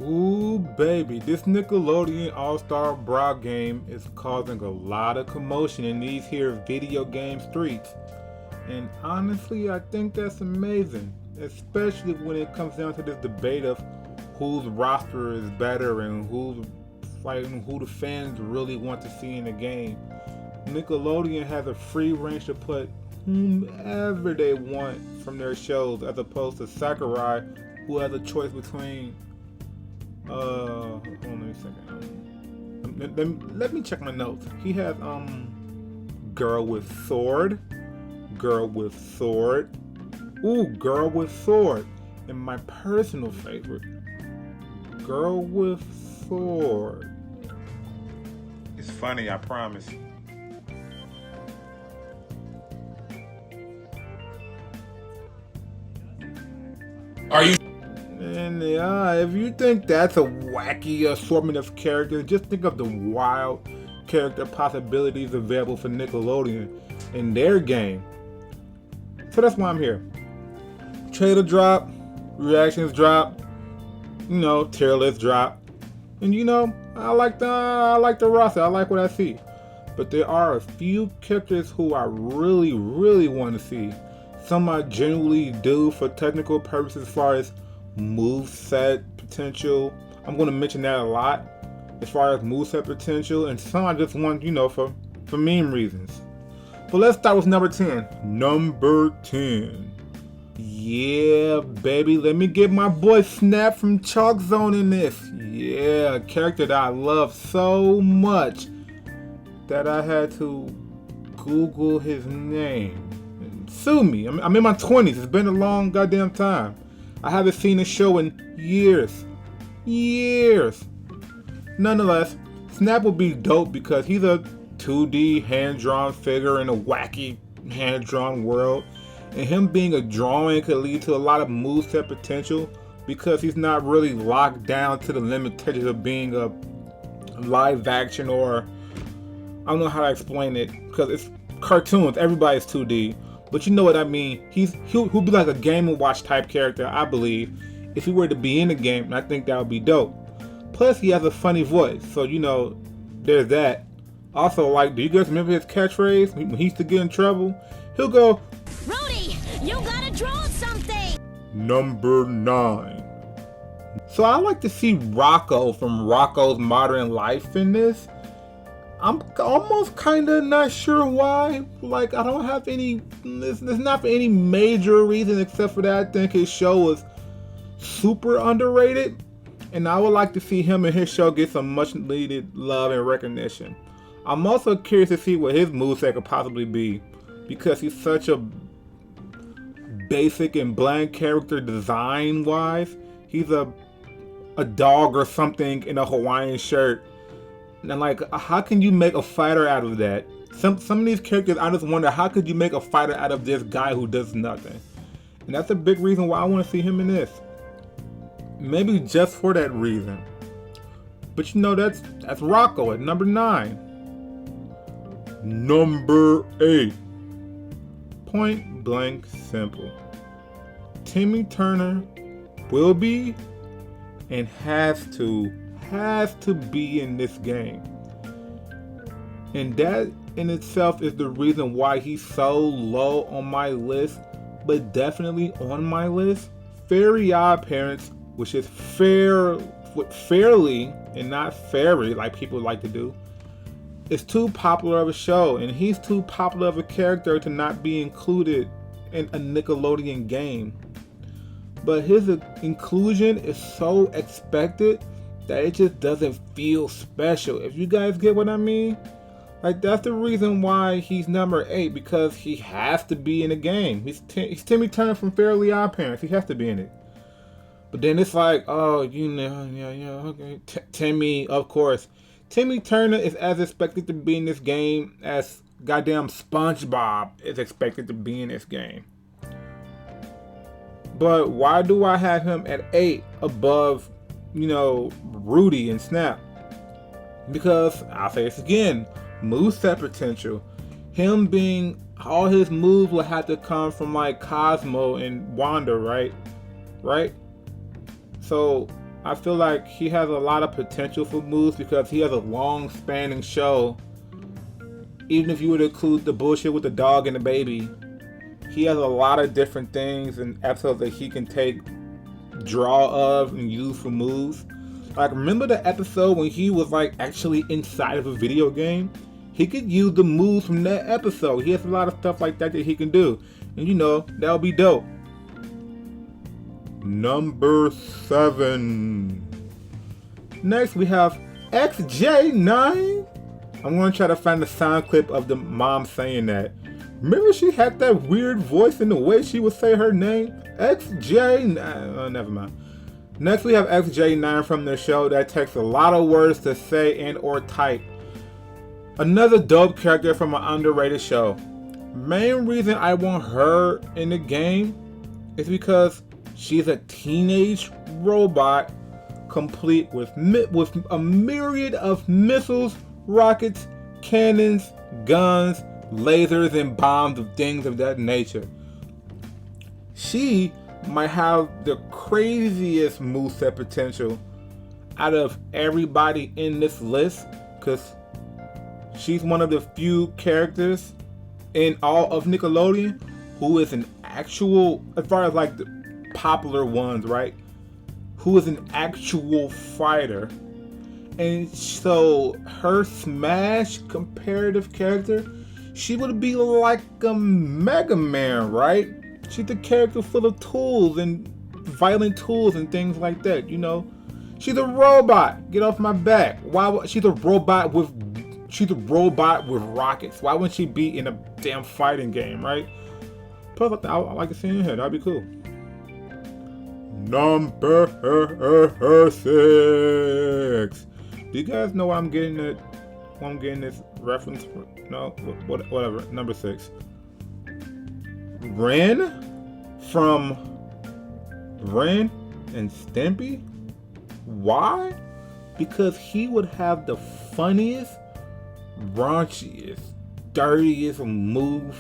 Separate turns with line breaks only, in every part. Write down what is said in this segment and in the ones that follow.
Ooh, baby, this Nickelodeon All-Star Brawl game is causing a lot of commotion in these here video game streets. And honestly, I think that's amazing, especially when it comes down to this debate of whose roster is better and who's fighting, who the fans really want to see in the game. Nickelodeon has a free range to put whomever they want from their shows, as opposed to Sakurai, who has a choice between hold on, let me second. Let me check my notes. He has girl with sword, ooh, girl with sword, and my personal favorite, girl with sword. It's funny, I promise.
Are you?
And if you think that's a wacky assortment of characters, just think of the wild character possibilities available for Nickelodeon in their game. So that's why I'm here. Trailer drop, reactions drop, tier list drop, and I like the roster. I like what I see, but there are a few characters who I really want to see. Some I genuinely do for technical purposes, as far as moveset potential. I'm going to mention that a lot as far as moveset potential, and some I just want, for meme reasons. But let's start with number 10. Number 10. Yeah, baby, let me get my boy Snap from Chalk Zone in this. Yeah, a character that I love so much that I had to Google his name. Sue me. I'm in my 20s. It's been a long goddamn time. I haven't seen the show in years. Nonetheless, Snap will be dope because he's a 2D hand-drawn figure in a wacky hand-drawn world. And him being a drawing could lead to a lot of moveset potential because he's not really locked down to the limitations of being a live action, or I don't know how to explain it because it's cartoons. Everybody's 2D. But you know what I mean. He'll be like a Game & Watch type character, I believe, if he were to be in the game, and I think that would be dope. Plus, he has a funny voice, so there's that. Also, do you guys remember his catchphrase when he used to get in trouble? He'll go,
Rudy, you gotta draw something!
Number 9. So I like to see Rocco from Rocco's Modern Life in this. I'm almost kind of not sure why. I don't have any. There's not for any major reason except for that I think his show was super underrated, and I would like to see him and his show get some much needed love and recognition. I'm also curious to see what his moveset could possibly be, because he's such a basic and bland character design wise. He's a dog or something in a Hawaiian shirt. And how can you make a fighter out of that? Some of these characters, I just wonder, how could you make a fighter out of this guy who does nothing? And that's a big reason why I want to see him in this. Maybe just for that reason. But that's Rocco at number 9. Number 8. Point blank simple. Timmy Turner will be and has to be in this game. And that in itself is the reason why he's so low on my list, but definitely on my list. Fairly Odd Parents, which is fairly and not fairy like people like to do, is too popular of a show, and he's too popular of a character to not be included in a Nickelodeon game. But his inclusion is so expected that it just doesn't feel special, if you guys get what I mean. That's the reason why he's number 8, because he has to be in the game. He's Timmy Turner from Fairly Odd Parents. He has to be in it. But then it's okay. Timmy, of course. Timmy Turner is as expected to be in this game as goddamn SpongeBob is expected to be in this game. But why do I have him at 8 above Rudy and Snap? Because I'll say this again, moveset potential. Him being, all his moves will have to come from Cosmo and Wanda, right? So I feel like he has a lot of potential for moves because he has a long spanning show. Even if you would include the bullshit with the dog and the baby, he has a lot of different things and episodes that he can take, draw of, and use for moves. Like, remember the episode when he was like actually inside of a video game? He could use the moves from that episode. He has a lot of stuff like that he can do. And you know, that would be dope. Number 7. Next we have XJ9. I'm gonna try to find the sound clip of the mom saying that. Remember she had that weird voice in the way she would say her name? XJ9. Never mind. Next we have XJ9 from the show that takes a lot of words to say and or type. Another dope character from an underrated show. Main reason I want her in the game is because she's a teenage robot complete with a myriad of missiles, rockets, cannons, guns, lasers, and bombs of things of that nature. She might have the craziest moveset potential out of everybody in this list because she's one of the few characters in all of Nickelodeon who is an actual, as far as like the popular ones, right? Who is an actual fighter. And so her Smash comparative character, she would be like a Mega Man, right? She's a character full of tools and violent tools and things like that, you know? She's a robot. Get off my back. Why? She's a robot with rockets. Why wouldn't she be in a damn fighting game, right? Plus, I like to see her. That'd be cool. Number 6. Do you guys know what I'm getting at? Why I'm getting this reference? No, whatever. Number 6. Ren from Ren and Stimpy. Why? Because he would have the funniest, raunchiest, dirtiest moves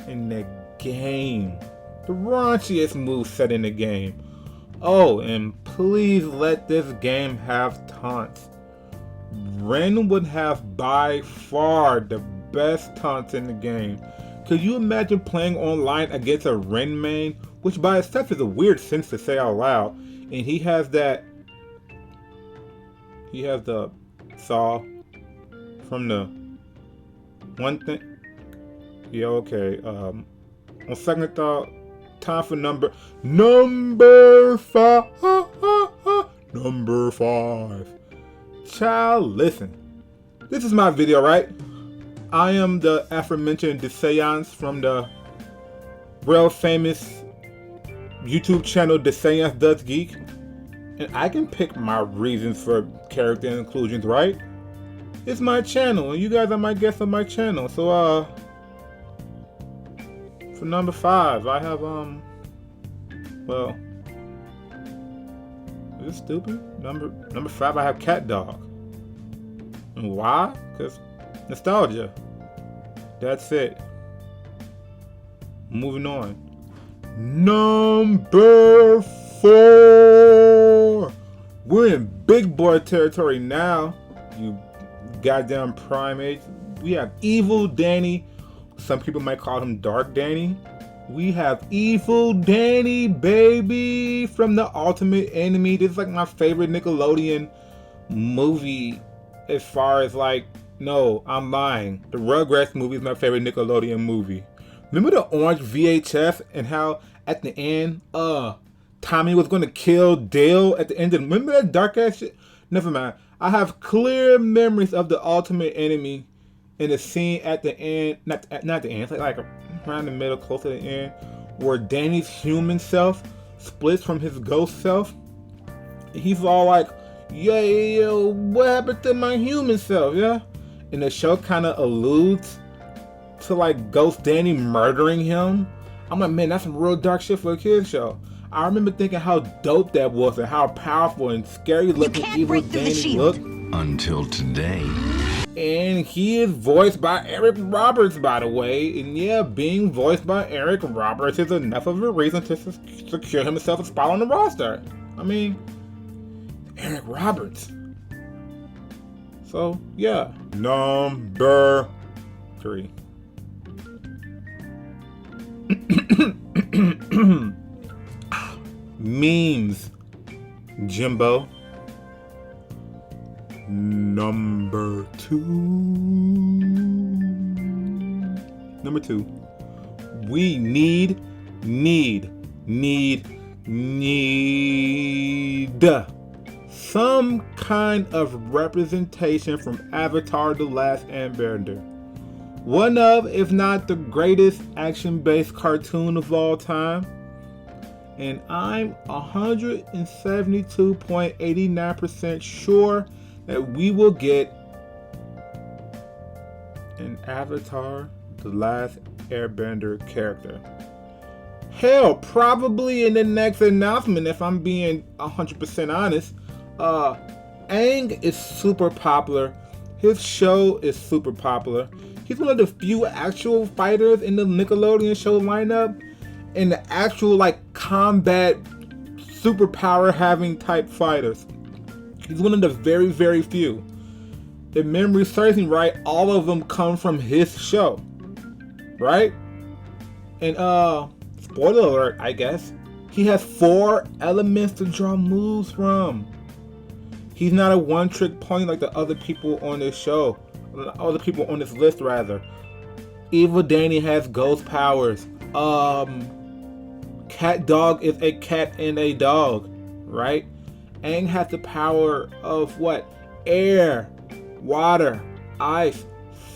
in the game. The raunchiest move set in the game. Oh, and please let this game have taunts. Ren would have by far the best taunts in the game. Could you imagine playing online against a Ren main, which by itself is a weird sense to say out loud, and he has the saw from the one thing. Yeah, okay. On second thought, time for number 5. Number 5. Child, listen. This is my video, right? I am the aforementioned Desayance from the real famous YouTube channel Desayance Does Geek. And I can pick my reasons for character inclusions, right? It's my channel, and you guys are my guests on my channel. So, for number 5, I have, well, is this stupid? Number 5, I have Cat Dog. And why? Because nostalgia. That's it. Moving on. Number 4. We're in big boy territory now, you goddamn primates. We have Evil Danny. Some people might call him Dark Danny. We have Evil Danny, baby, from the Ultimate Enemy. This is like my favorite Nickelodeon movie as far as like, no, I'm lying. The Rugrats movie is my favorite Nickelodeon movie. Remember the orange VHS and how at the end, Tommy was going to kill Dale at the end of, remember that dark ass shit? Never mind. I have clear memories of the Ultimate Enemy in the scene at the end, not the end, it's like around the middle, close to the end, where Danny's human self splits from his ghost self. He's all like, yeah, what happened to my human self, yeah? And the show kind of alludes to like Ghost Danny murdering him. I'm like, man, that's some real dark shit for a kid's show. I remember thinking how dope that was and how powerful and scary looking Evil Danny looked.
Until today.
And he is voiced by Eric Roberts, by the way. And yeah, being voiced by Eric Roberts is enough of a reason to secure himself a spot on the roster. I mean, Eric Roberts. So, yeah. Number 3. Memes. Jimbo. Number 2. We need some kind of representation from Avatar: The Last Airbender. One of, if not the greatest action-based cartoon of all time. And I'm 172.89% sure that we will get an Avatar: The Last Airbender character. Hell, probably in the next announcement, if I'm being 100% honest. Aang is super popular. His show is super popular. He's one of the few actual fighters in the Nickelodeon show lineup, and the actual like combat superpower having type fighters. He's one of the very, very few. If memory serves me right, all of them come from his show, right? And spoiler alert, I guess, he has 4 elements to draw moves from. He's not a one-trick pony like the other people on this show, other people on this list rather. Evil Danny has ghost powers. Cat Dog is a cat and a dog, right? Aang has the power of what? Air, water, ice,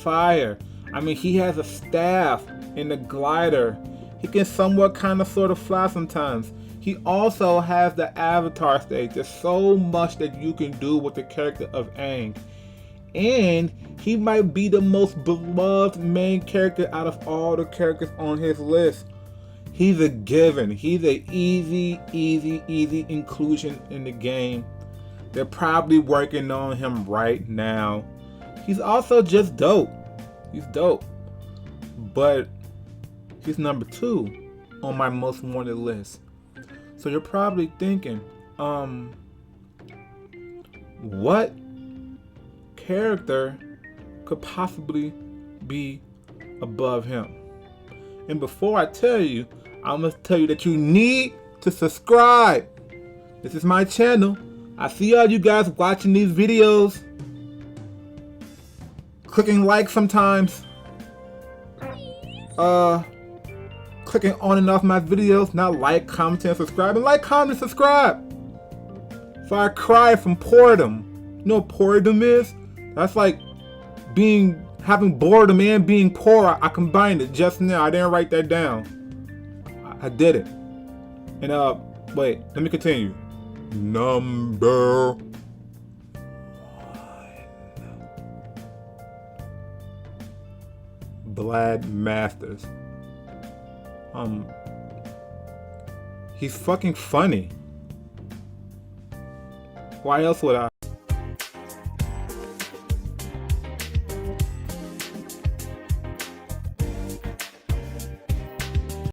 fire. I mean, he has a staff and a glider. He can somewhat kind of sort of fly sometimes. He also has the Avatar stage. There's so much that you can do with the character of Aang. And he might be the most beloved main character out of all the characters on his list. He's a given. He's a easy inclusion in the game. They're probably working on him right now. He's also just dope. He's dope. But he's number 2 on my most wanted list. So you're probably thinking, what character could possibly be above him? And before I tell you, I must tell you that you need to subscribe. This is my channel. I see all you guys watching these videos, clicking like sometimes, clicking on and off my videos. Not like, comment, and subscribe. And like, comment, and subscribe. So I cry from boredom. You know what boredom is? That's like having boredom and being poor. I combined it just now. I didn't write that down. I did it. And wait, let me continue. Number 1. Vlad Masters. He's fucking funny. Why else would I